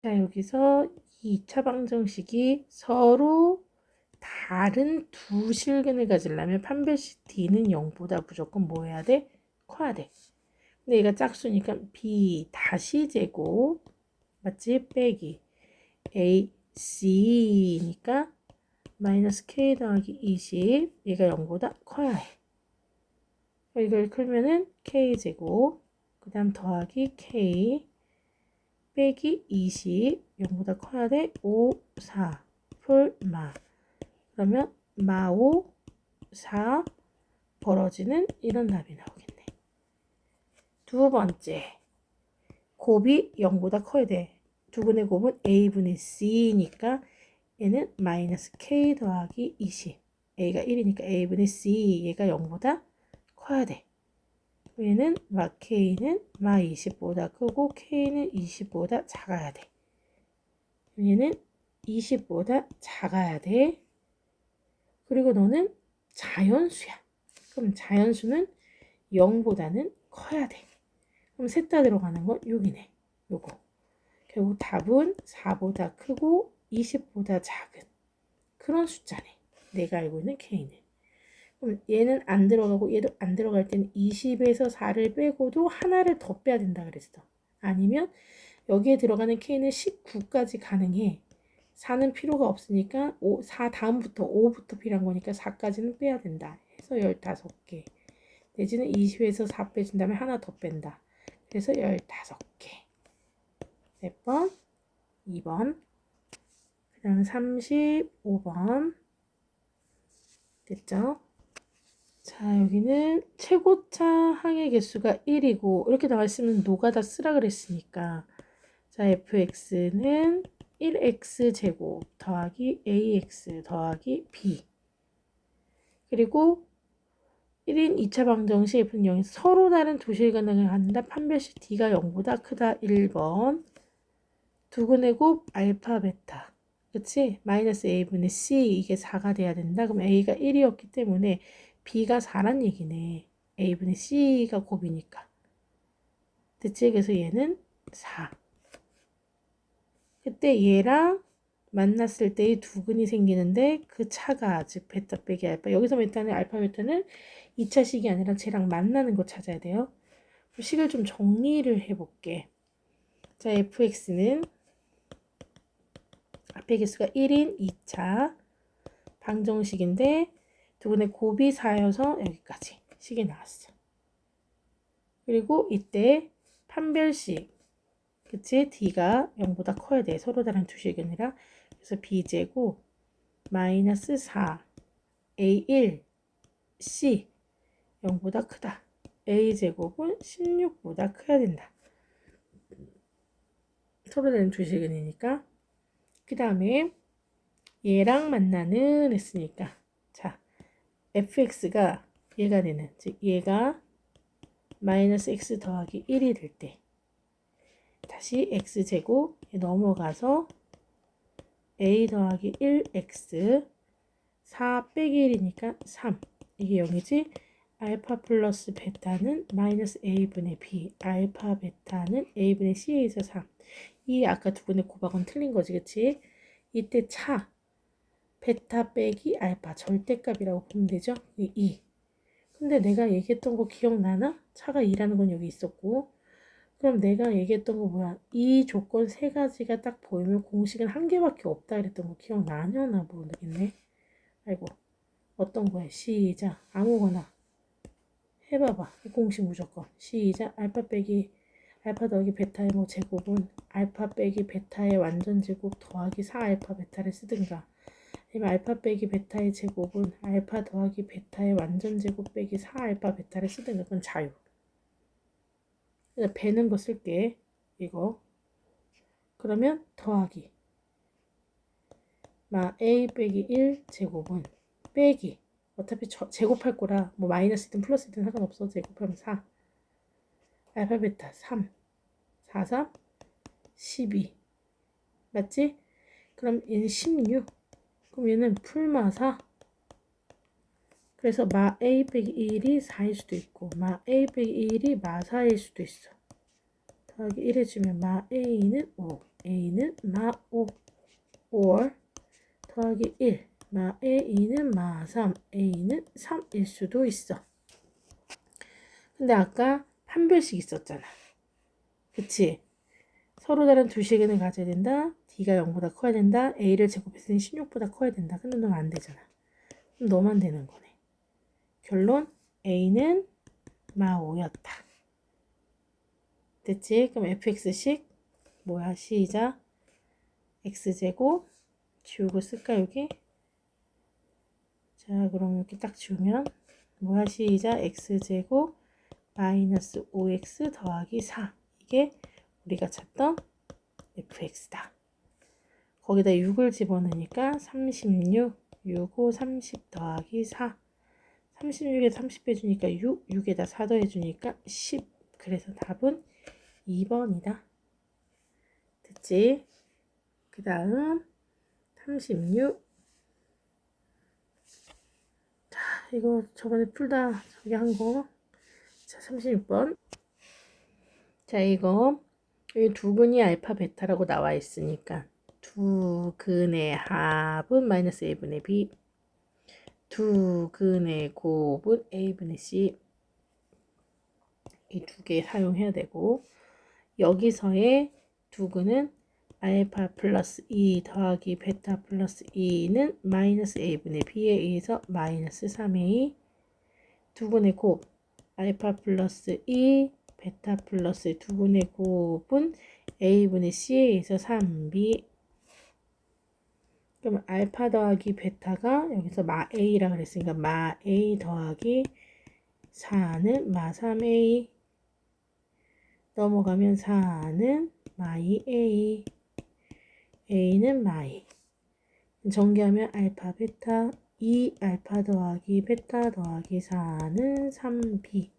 자, 여기서 이 2차 방정식이 서로 다른 두 실근을 가지려면 판별식 D는 0보다 무조건 뭐 해야 돼? 커야 돼. 근데 얘가 짝수니까 B 다시 제곱 맞지? 빼기 A, C니까 마이너스 K 더하기 20 얘가 0보다 커야 해. 이걸 풀면은 K 제곱 그 다음 더하기 K 빼기 20 0보다 커야 돼. 5, 4 풀마 그러면 마5 4 벌어지는 이런 답이 나오겠네. 두 번째 곱이 0보다 커야 돼. 두분의 곱은 A분의 C니까 얘는 마이너스 K 더하기 20 A가 1이니까 A분의 C 얘가 0보다 커야 돼. 얘는 마 K는 마 20보다 크고 K는 20보다 작아야 돼. 얘는 20보다 작아야 돼. 그리고 너는 자연수야. 그럼 자연수는 0보다는 커야 돼. 그럼 셋 다 들어가는 건 여기네. 요거. 결국 답은 4보다 크고 20보다 작은 그런 숫자네. 내가 알고 있는 K는. 그럼 얘는 안 들어가고 얘도 안 들어갈 때는 20에서 4를 빼고도 하나를 더 빼야 된다 그랬어. 아니면 여기에 들어가는 K는 19까지 가능해. 4는 필요가 없으니까 4 다음부터 5부터 필요한 거니까 4까지는 빼야 된다. 해서 15개. 내지는 20에서 4 빼준 다음에 하나 더 뺀다. 그래서 15개. 몇 번? 2번. 그 다음 35번. 됐죠? 자, 여기는 최고차 항의 개수가 1이고 이렇게 나와 있으면 노가다 쓰라 그랬으니까 자, fx는 1x 제곱 더하기 ax 더하기 b 그리고 1인 2차 방정식 f는 0에서 서로 다른 두 실근을 갖는다. 판별식 d가 0보다 크다. 1번 두근의 곱 알파 베타 그치? 마이너스 a분의 c 이게 4가 돼야 된다. 그럼 a가 1이었기 때문에 b가 4란 얘기네. a분의 c가 곱이니까 됐지? 그래서 얘는 4 그때 얘랑 만났을 때의 두근이 생기는데 그 차가 즉 베타 빼기 알파 여기서 베타는 알파 베타는 2차 식이 아니라 쟤랑 만나는 거 찾아야 돼요. 식을 좀 정리를 해볼게. 자 fx는 앞에 개수가 1인 2차 방정식인데 두근의 곱이 4여서 여기까지 식이 나왔어. 그리고 이때 판별식 그치? D가 0보다 커야 돼. 서로 다른 두 식이니라. 그래서 B제곱 마이너스 4 A1 C 0보다 크다. A제곱은 16보다 커야 된다. 서로 다른 두 식이니까. 그 다음에 얘랑 만나는 했으니까 자 fx가 얘가 되는 즉 얘가 마이너스 x 더하기 1이 될 때 다시 x제곱 넘어가서 a 더하기 1x 4 빼기 1이니까 3 이게 0이지 알파 플러스 베타는 마이너스 a분의 b 알파 베타는 a분의 c에서 3 이 아까 두 분의 곱하고는 틀린 거지 그치 이때 차 베타 빼기 알파 절대값이라고 보면 되죠 2 근데 내가 얘기했던 거 기억나나? 차가 2라는 건 여기 있었고 그럼 내가 얘기했던 거 뭐야? 이 조건 세 가지가 딱 보이면 공식은 한 개밖에 없다 그랬던 거 기억나냐? 나 모르겠네. 아이고 어떤 거야? 시작 아무거나 해봐봐. 공식 무조건 시작 알파 빼기 알파 더하기 베타의 뭐 제곱은 알파 빼기 베타의 완전 제곱 더하기 4알파 베타를 쓰든가 아니면 알파 빼기 베타의 제곱은 알파 더하기 베타의 완전 제곱 빼기 4알파 베타를 쓰든가 그건 자유. 배는 거 쓸게. 이거. 그러면 더하기. 마 a 빼기 1 제곱은 빼기. 어차피 제곱할 거라 뭐 마이너스든 플러스든 상관없어. 제곱하면 4. 알파 베타 3. 4, 3, 12. 맞지? 그럼 얘는 16. 그럼 얘는 풀마 4. 그래서 마 a 빼기 1이 4일 수도 있고 마 a 빼기 1이 마 4일 수도 있어. 더하기 1 해주면 마 a는 5, a는 더하기 1. 마 A는 마 3. A는 3일 수도 있어. 근데 아까 판별식 있었잖아. 그치? 서로 다른 두 시간을 가져야 된다. D가 0보다 커야 된다. A를 제곱했으니 16보다 커야 된다. 근데 넌 안 되잖아. 그럼 너만 되는 거네. 결론 A는 마 5였다. 됐지? 그럼 fx식 뭐야? 시작. x제곱 지우고 쓸까 여기? 자 그럼 이렇게 딱 지우면 뭐야? 시작. x제곱 마이너스 5x 더하기 4. 이게 우리가 찾던 fx다. 거기다 6을 집어넣으니까 36, 6, 5, 30 더하기 4. 36에 30 해주니까 6, 6에다 4 더해주니까 10. 그래서 답은 2번이다. 됐지? 그 다음 36. 자, 이거 저번에 풀다 저기 한 거. 자, 36번. 자, 이거 여기 두 근이 알파 베타라고 나와 있으니까 두 근의 합은 마이너스 a분의 b, 두 근의 곱은 a분의 c. 이 두 개 사용해야 되고 여기서의 두 근은 알파 플러스 2 더하기 베타 플러스 2는 마이너스 a분의 b에 의해서 마이너스 3a. 두 근의 곱 알파 플러스 2 베타 플러스 두 근의 곱은 a분의 c에 의해서 3b. 그럼 알파 더하기 베타가 여기서 마 a라 그랬으니까 마 a 더하기 4는 마 3a. 넘어가면 4는 마이 a. a는 마이. 전개하면 알파 베타 2 알파 더하기 베타 더하기 4는 3b.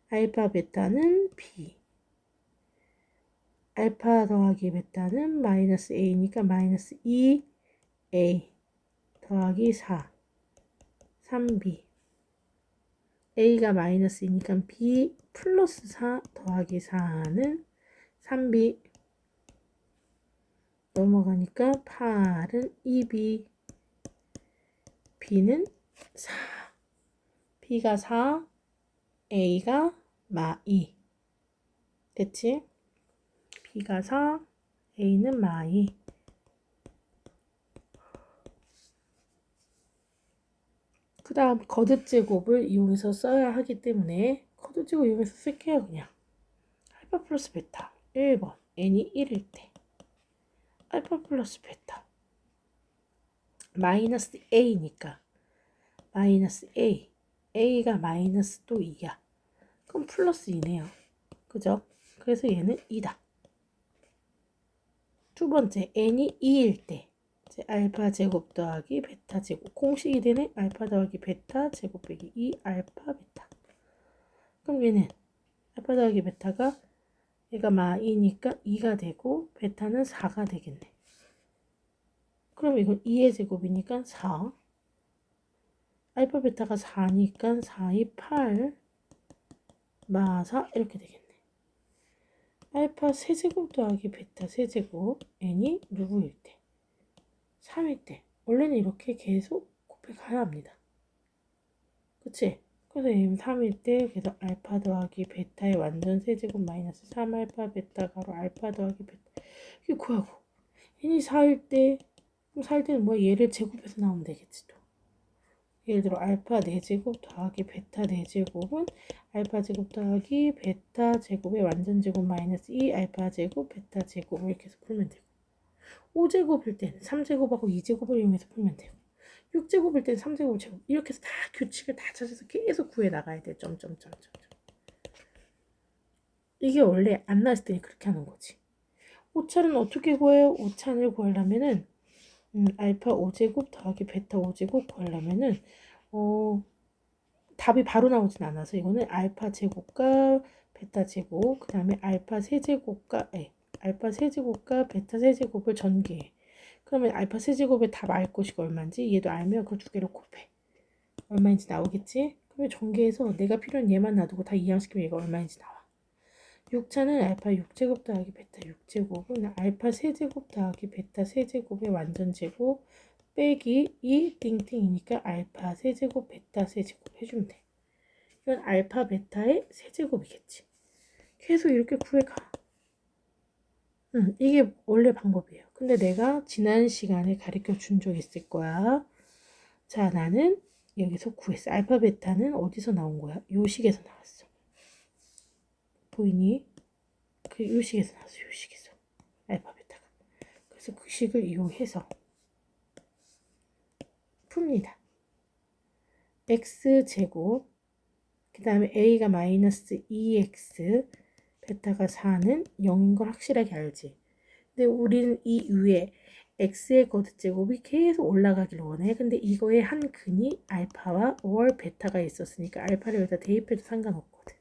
알파 베타는 b. 알파 더하기 베타는 마이너스 a니까 마이너스 2a 더하기 4 3b. a가 마이너스이니까 b 플러스 4 더하기 4는 3b. 넘어가니까 8은 2b. b는 4. b가 4, a가 마 2. 됐지? b가 4, a는 마 2. 그 다음 거듭제곱을 이용해서 써야 하기 때문에 거듭제곱 이용해서 쓸게요. 그냥 알파 플러스 베타 1번 n이 1일 때 알파 플러스 베타 마이너스 a니까 마이너스 a. a가 마이너스 또 2야. 그럼 플러스 2네요. 그죠? 그래서 얘는 2다. 두 번째 n이 2일 때 알파 제곱 더하기 베타 제곱 공식이 되네. 알파 더하기 베타 제곱 빼기 2 알파 베타. 그럼 얘는 알파 더하기 베타가 얘가 마 2니까 2가 되고 베타는 4가 되겠네. 그럼 이건 2의 제곱이니까 4. 알파 베타가 4니까 4, 2, 8 마 4 이렇게 되겠네. 알파 세제곱 더하기 베타 세제곱 n이 누구일 때? 3일 때. 원래는 이렇게 계속 곱해가야 합니다. 그치? 그래서 얘는 3일 때 그래서 알파 더하기 베타의 완전 세제곱 마이너스 3 알파 베타 가로 알파 더하기 베타. 이게 구하고 n이 4일 때 그럼 4일 때는 뭐야? 얘를 제곱해서 나오면 되겠지 또. 예를 들어 알파 4제곱 더하기 베타 4제곱은 알파 제곱 더하기 베타 제곱의 완전 제곱 마이너스 2 알파 제곱 베타 제곱 이렇게 해서 풀면 되고 5제곱일 때는 3제곱하고 2제곱을 이용해서 풀면 되고 6제곱일 때는 3제곱 제곱 이렇게 해서 다 규칙을 다 찾아서 계속 구해 나가야 돼. 점점점점. 이게 원래 안 나왔을 때는 그렇게 하는 거지. 오차는 어떻게 구해요? 오차를 구하려면은 알파 5제곱 더하기 베타 5제곱 구하려면은 답이 바로 나오진 않아서 이거는 알파 제곱과 베타 제곱 그 다음에 알파 세제곱과 알파 세제곱과 베타 세제곱을 전개해. 그러면 알파 세제곱의 답 알 것이가 얼마인지 얘도 알면 그 두 개로 곱해. 얼마인지 나오겠지? 그러면 전개해서 내가 필요한 얘만 놔두고 다 이항시키면 얘가 얼마인지 나와. 6차는 알파 6제곱 더하기 베타 6제곱은 알파 세제곱 더하기 베타 세제곱의 완전 제곱 빼기 2 띵띵이니까 알파 세제곱 베타 세제곱 해주면 돼. 이건 알파 베타의 세제곱이겠지. 계속 이렇게 구해가. 이게 원래 방법이에요. 근데 내가 지난 시간에 가르쳐 준 적 있을 거야. 자, 나는 여기서 구했어. 알파 베타는 어디서 나온 거야? 요 식에서 나왔어. 보이니? 그 요 식에서 나왔어. 요 식에서. 알파 베타가. 그래서 그 식을 이용해서 풉니다. x제곱 그 다음에 a가 마이너스 2x 베타가 4는 0인 걸 확실하게 알지. 근데 우리는 이 위에 x의 거듭제곱이 계속 올라가길 원해. 근데 이거의 한 근이 알파와 or 베타가 있었으니까 알파를 여기다 대입해도 상관없거든.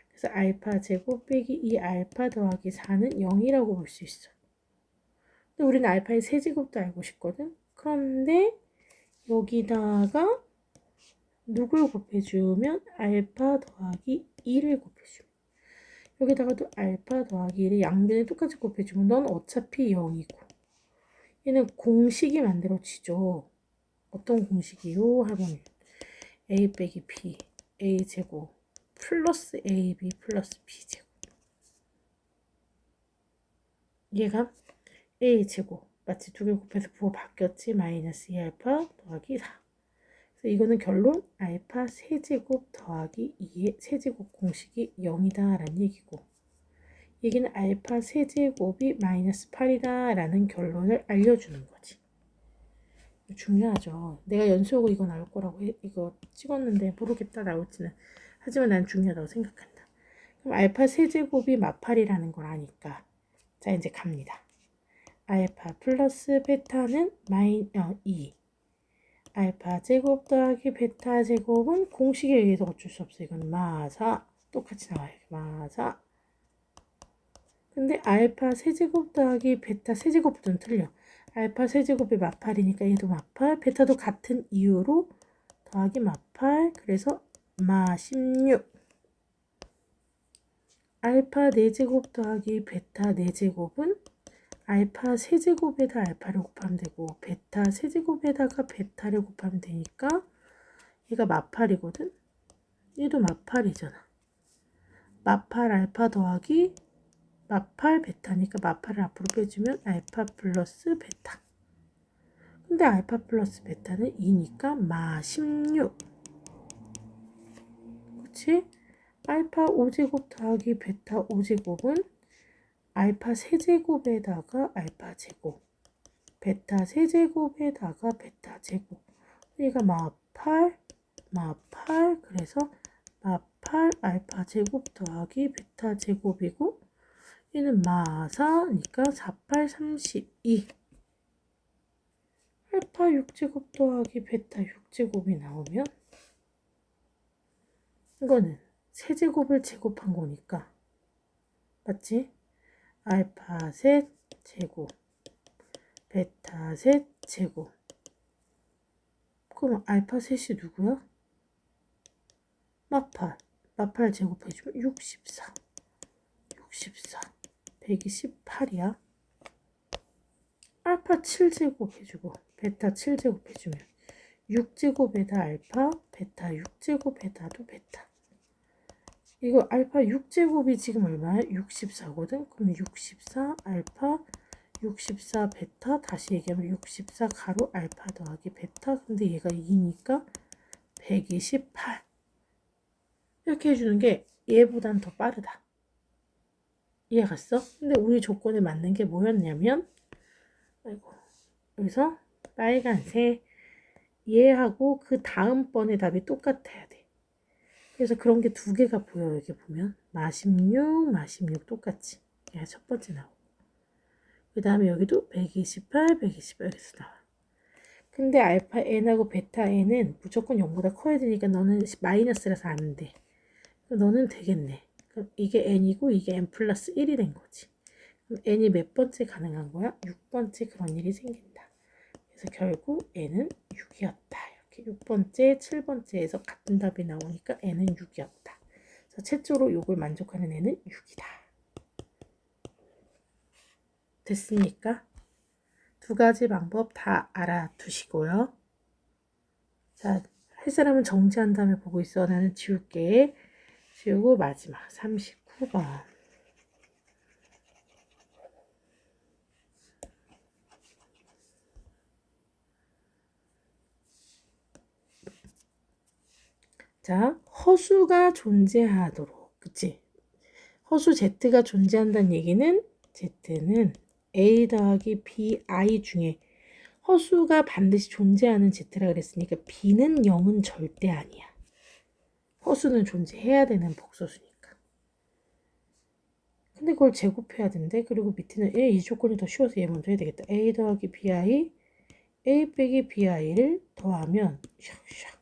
그래서 알파 제곱 빼기 2 알파 더하기 4는 0이라고 볼 수 있어. 근데 우리는 알파의 세제곱도 알고 싶거든. 그런데 여기다가 누굴 곱해주면 알파 더하기 2를 곱해주면 여기다가도 알파 더하기 1을 양변에 똑같이 곱해주면 넌 어차피 0이고 얘는 공식이 만들어지죠. 어떤 공식이요? 하면 a 빼기 b a 제곱 플러스 ab 플러스 b 제곱 얘가 a 제곱 마치 두 개 곱해서 부호 바뀌었지. 마이너스 2알파 더하기 4. 그래서 이거는 결론 알파 세제곱 더하기 2의 세제곱 공식이 0이다 라는 얘기고 얘기는 알파 세제곱이 마이너스 8이다 라는 결론을 알려주는 거지. 중요하죠. 내가 연수하고 이거 나올 거라고 이거 찍었는데 모르겠다 나올지는. 하지만 난 중요하다고 생각한다. 그럼 알파 세제곱이 마팔이라는 걸 아니까 자 이제 갑니다. 알파 플러스 베타는 2 알파 제곱 더하기 베타 제곱은 공식에 의해서 어쩔 수 없어. 이건 마사 똑같이 나와요. 마사. 근데 알파 세제곱 더하기 베타 세제곱부터는 틀려. 알파 세제곱이 마팔이니까 얘도 마팔, 베타도 같은 이유로 더하기 마팔, 그래서 마 16. 알파 4제곱 더하기 베타 4제곱은 알파 세제곱에다 알파를 곱하면 되고 베타 세제곱에다가 베타를 곱하면 되니까 얘가 마팔이거든. 얘도 마팔이잖아. 마팔 알파 더하기 마팔 베타니까 마팔을 앞으로 빼주면 알파 플러스 베타. 근데 알파 플러스 베타는 2니까 마 16. 그치? 알파 5제곱 더하기 베타 5제곱은 알파 세제곱에다가 알파 제곱 베타 세제곱에다가 베타 제곱 얘가 마팔 그래서 마팔 알파 제곱 더하기 베타 제곱이고 얘는 마사니까 48 32 알파 6제곱 더하기 베타 6제곱이 나오면 이거는 세제곱을 제곱한 거니까 맞지? 알파 셋 제곱 베타 셋 제곱 그럼 알파 셋이 누구야? 마팔 제곱해주면 64 128이야. 알파 7제곱 해주고 베타 7제곱 해주면 6제곱에다 알파 베타 6제곱에다도 베타. 이거 알파 6제곱이 지금 얼마야? 64거든. 그럼 64 알파 64 베타 다시 얘기하면 64 가로 알파 더하기 베타. 근데 얘가 2니까 128 이렇게 해주는 게 얘보단 더 빠르다. 이해갔어? 근데 우리 조건에 맞는 게 뭐였냐면 아이고 여기서 빨간색 얘하고 그 다음번에 답이 똑같아야 돼. 그래서 그런 게 두 개가 보여. 여기 보면 마16 똑같이 얘가 첫 번째 나오고 그 다음에 여기도 128 여기서 나와. 근데 알파 n하고 베타 n은 무조건 0보다 커야 되니까 너는 마이너스라서 안 돼. 너는 되겠네. 그럼 이게 n이고 이게 n 플러스 1이 된 거지. 그럼 n이 몇 번째 가능한 거야? 6번째 그런 일이 생긴다. 그래서 결국 n은 6이었다. 이렇게 6번째, 7번째에서 같은 답이 나오니까 n은 6이었다. 그래서 최초로 요걸 만족하는 n은 6이다. 됐습니까? 두 가지 방법 다 알아두시고요. 자, 할 사람은 정지한 다음에 보고 있어. 나는 지울게. 지우고 마지막 39번. 자, 허수가 존재하도록. 그치? 허수 Z가 존재한다는 얘기는 Z는 A 더하기 BI 중에 허수가 반드시 존재하는 Z라 그랬으니까 B는 0은 절대 아니야. 허수는 존재해야 되는 복소수니까. 근데 그걸 제곱해야 된대. 그리고 밑에는 이 조건이 더 쉬워서 얘 먼저 해야 되겠다. A 더하기 BI, A 빼기 BI를 더하면 샥샥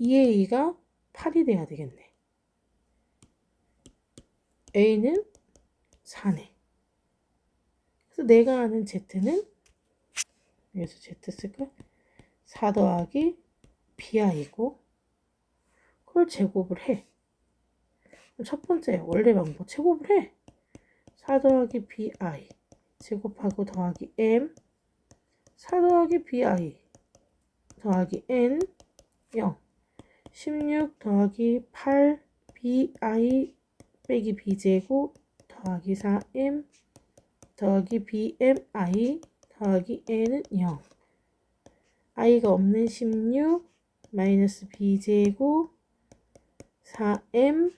2의 2가 8이 돼야 되겠네. A는 4네. 그래서 내가 아는 Z는 여기서 Z 쓸까? 4 더하기 BI고 그걸 제곱을 해. 첫 번째 원래 방법 제곱을 해. 4 더하기 BI 제곱하고 더하기 M 4 더하기 BI 더하기 N 0 16 더하기 8 BI 빼기 B제곱 더하기 4M 더하기 BMI 더하기 N은 0 I가 없는 16 마이너스 B제곱 4M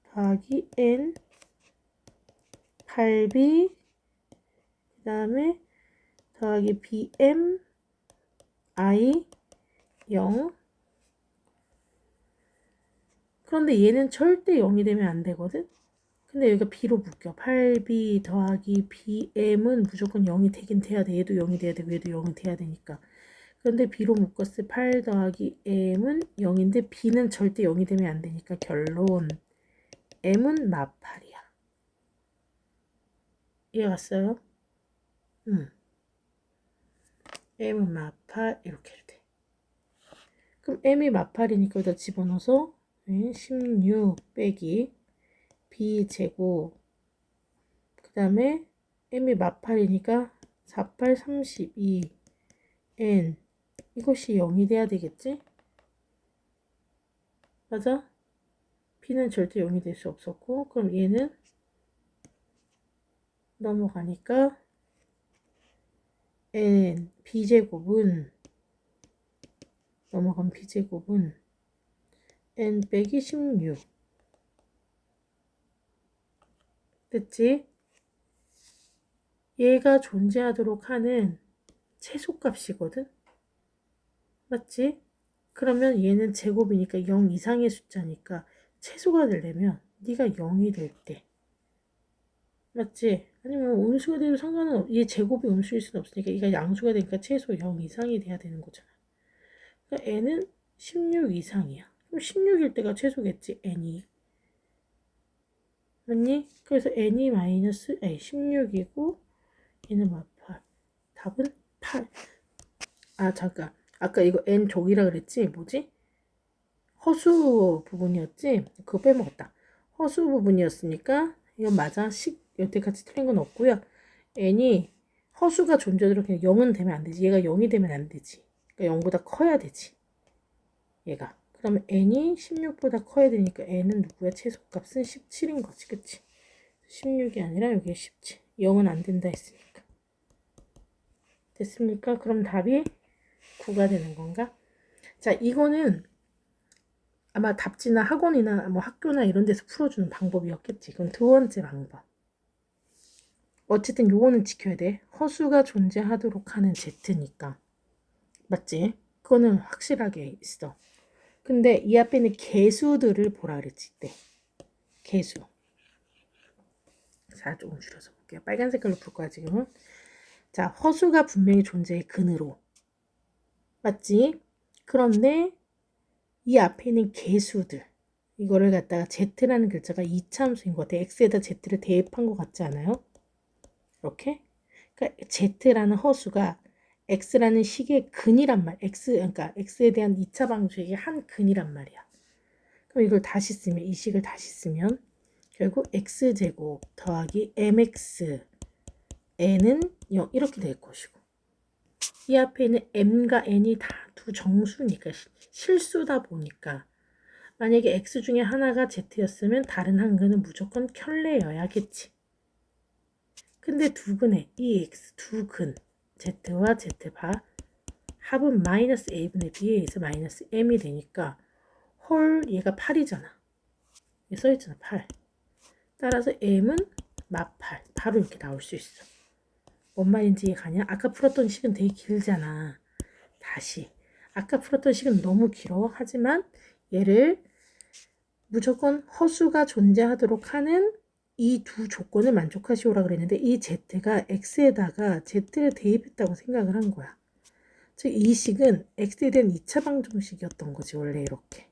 더하기 N 8B 그 다음에 더하기 BM I 0 그런데 얘는 절대 0이 되면 안 되거든. 근데 여기가 B로 묶여. 8B 더하기 BM은 무조건 0이 되긴 돼야 돼. 얘도 0이 돼야 되고 얘도 0이 돼야 되니까. 그런데 B로 묶었을 8 더하기 M은 0인데 B는 절대 0이 되면 안 되니까 결론 M은 마팔이야. 이해 갔어요? M은 마팔 이렇게 해도 돼. 그럼 M이 마팔이니까 여기다 집어넣어서 16 빼기 B제곱 그 다음에 M이 마팔이니까 48, 32 N 이것이 0이 돼야 되겠지? 맞아? B는 절대 0이 될 수 없었고 그럼 얘는 넘어가니까 N B제곱은 넘어간 B제곱은 N 빼기 16 됐지? 얘가 존재하도록 하는 최소값이거든? 맞지? 그러면 얘는 제곱이니까 0 이상의 숫자니까 최소가 되려면 네가 0이 될 때 맞지? 아니면 음수가 돼도 상관은 얘 제곱이 음수일 수는 없으니까 얘가 양수가 되니까 최소 0 이상이 돼야 되는 거잖아. 그러니까 n은 16 이상이야. 그럼 16일 때가 최소겠지 n이. 맞니? 그래서 n이 마이너스 16이고 얘는 몇 8. 답은 8. 아 잠깐. 아까 이거 n족이라 그랬지? 뭐지? 허수 부분이었지? 그거 빼먹었다. 허수 부분이었으니까 이건 맞아. 여태까지 틀린 건 없고요. n이 허수가 존재하도록 0은 되면 안 되지. 얘가 0이 되면 안 되지. 그러니까 0보다 커야 되지. 얘가. 그러면 n이 16보다 커야 되니까 n은 누구야? 최소값은 17인 거지. 그치? 16이 아니라 여기에 17. 0은 안 된다 했으니까. 됐습니까? 그럼 답이 9가 되는 건가? 자, 이거는 아마 답지나 학원이나 뭐 학교나 이런 데서 풀어주는 방법이었겠지. 그럼 두 번째 방법. 어쨌든 요거는 지켜야 돼. 허수가 존재하도록 하는 Z니까. 맞지? 그거는 확실하게 있어. 근데 이 앞에는 개수들을 보라 그랬지. 때 개수. 자, 조금 줄여서 볼게요. 빨간 색깔로 풀 거야, 지금은. 자, 허수가 분명히 존재해, 근으로. 맞지? 그런데 이 앞에 있는 개수들. 이거를 갖다가 Z라는 글자가 이차함수인 것 같아. X에다 Z를 대입한 것 같지 않아요? 이렇게. 그러니까 Z라는 허수가 X라는 식의 근이란 말. 그러니까 X에 대한 2차 방정식의 한 근이란 말이야. 그럼 이걸 다시 쓰면, 이 식을 다시 쓰면 결국 X제곱 더하기 MX n은 0 이렇게 될 것이고 이 앞에 있는 m과 n이 다 두 정수니까 실수다 보니까 만약에 x 중에 하나가 z였으면 다른 한 근은 무조건 켤레여야겠지. 근데 두 근에 이 x 두 근 z와 z바 합은 마이너스 a분의 b에 의해서 마이너스 m이 되니까 헐 얘가 8이잖아. 여기 써있잖아 8. 따라서 m은 마8 바로 이렇게 나올 수 있어. 뭔 말인지 이해가냐? 아까 풀었던 식은 되게 길잖아. 다시 아까 풀었던 식은 너무 길어. 하지만 얘를 무조건 허수가 존재하도록 하는 이 두 조건을 만족하시오라 그랬는데 이 z가 x에다가 z를 대입했다고 생각을 한 거야. 즉 이 식은 x에 대한 2차 방정식이었던 거지 원래 이렇게.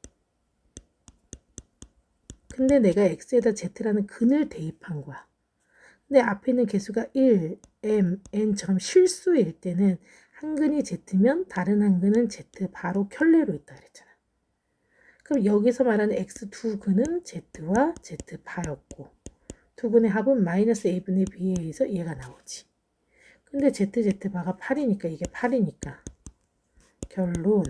근데 내가 x에다 z라는 근을 대입한 거야. 근데 앞에 있는 개수가 1, m, n처럼 실수일 때는 한 근이 z면 다른 한 근은 z 바로 켤레로 있다 그랬잖아. 그럼 여기서 말하는 x 두 근은 z와 z바였고 두 근의 합은 마이너스 a분의 b에 의해서 얘가 나오지. 근데 z바가 8이니까 이게 8이니까 결론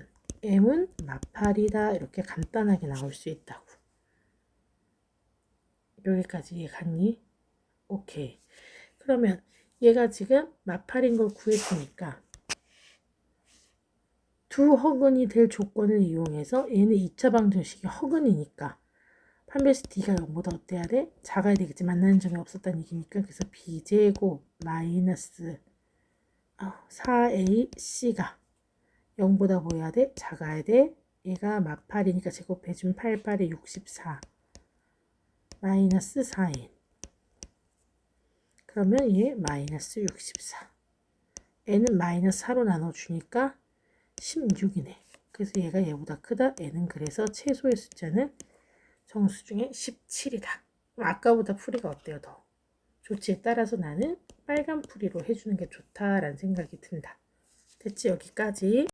m은 마8이다 이렇게 간단하게 나올 수 있다고. 여기까지 이해갔니? 오케이. 그러면 얘가 지금 마8인 걸 구했으니까 두 허근이 될 조건을 이용해서 얘는 2차 방정식이 허근이니까 판별식 d가 0보다 어때야 돼? 작아야 되겠지. 만나는 점이 없었다는 얘기니까. 그래서 b제곱 마이너스 4ac가 0보다 뭐 해야 돼? 작아야 돼. 얘가 마8이니까 제곱해주면 8, 8에 64 마이너스 4n. 그러면 얘 마이너스 64. n은 마이너스 4로 나눠주니까 16이네. 그래서 얘가 얘보다 크다. n은 그래서 최소의 숫자는 정수 중에 17이다. 그럼 아까보다 풀이가 어때요? 더 좋지. 따라서 나는 빨간 풀이로 해주는 게 좋다라는 생각이 든다. 됐지? 여기까지.